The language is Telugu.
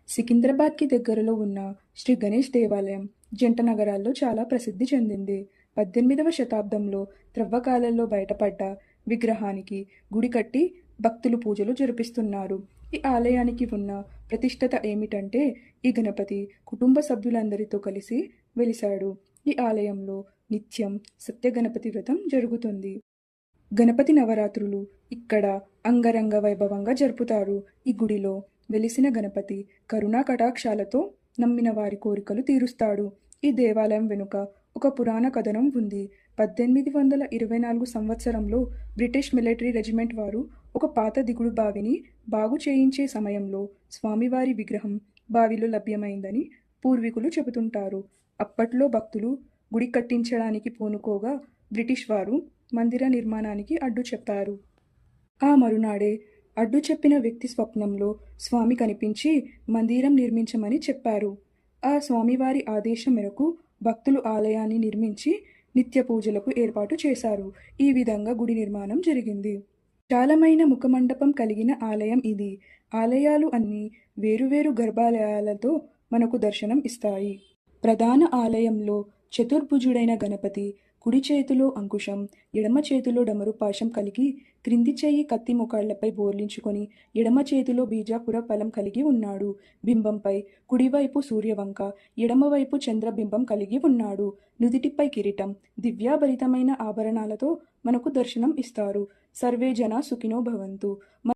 సికింద్రాబాద్‌కి దగ్గరలో ఉన్న శ్రీ గణేష్ దేవాలయం జంట నగరాల్లో చాలా ప్రసిద్ధి చెందింది. 18వ శతాబ్దంలో త్రవ్వకాలలో బయటపడ్డ విగ్రహానికి గుడి కట్టి భక్తులు పూజలు జరిపిస్తున్నారు. ఈ ఆలయానికి ఉన్న ప్రతిష్టత ఏమిటంటే ఈ గణపతి కుటుంబ సభ్యులందరితో కలిసి వెలిశాడు. ఈ ఆలయంలో నిత్యం సత్యగణపతి వ్రతం జరుగుతుంది. గణపతి నవరాత్రులు ఇక్కడ అంగరంగ వైభవంగా జరుపుతారు. ఈ గుడిలో వెలిసిన గణపతి కరుణా కటాక్షాలతో నమ్మిన వారి కోరికలు తీరుస్తాడు. ఈ దేవాలయం వెనుక ఒక పురాణ కథనం ఉంది. 1824 సంవత్సరంలో బ్రిటిష్ మిలిటరీ రెజిమెంట్ వారు ఒక పాత దిగుడు బావిని బాగు చేయించే సమయంలో స్వామివారి విగ్రహం బావిలో లభ్యమైందని పూర్వీకులు చెబుతుంటారు. అప్పట్లో భక్తులు గుడి కట్టించడానికి పూనుకోగా బ్రిటిష్ వారు మందిర నిర్మాణానికి అడ్డు చెప్పారు. ఆ మరునాడే అడ్డు చెప్పిన వ్యక్తి స్వప్నంలో స్వామి కనిపించి మందిరం నిర్మించమని చెప్పారు. ఆ స్వామివారి ఆదేశం మేరకు భక్తులు ఆలయాన్ని నిర్మించి నిత్య పూజలకు ఏర్పాటు చేశారు. ఈ విధంగా గుడి నిర్మాణం జరిగింది. విశాలమైన ముఖమండపం కలిగిన ఆలయం ఇది. ఆలయాలు అన్నీ వేరువేరు గర్భాలయాలతో మనకు దర్శనం ఇస్తాయి. ప్రధాన ఆలయంలో చతుర్భుజుడైన గణపతి కుడి చేతిలో అంకుశం, ఎడమ చేతిలో డమరుపాశం కలిగి, క్రింది చెయ్యి కత్తి మోకాళ్లపై బోర్లించుకొని, ఎడమ చేతిలో బీజాపుర ఫలం కలిగి ఉన్నాడు. బింబంపై కుడివైపు సూర్యవంక, ఎడమవైపు చంద్రబింబం కలిగి ఉన్నాడు. నుదిటిపై కిరీటం, దివ్యాభరితమైన ఆభరణాలతో మనకు దర్శనం ఇస్తారు. సర్వే జనా సుఖినో భవంతు.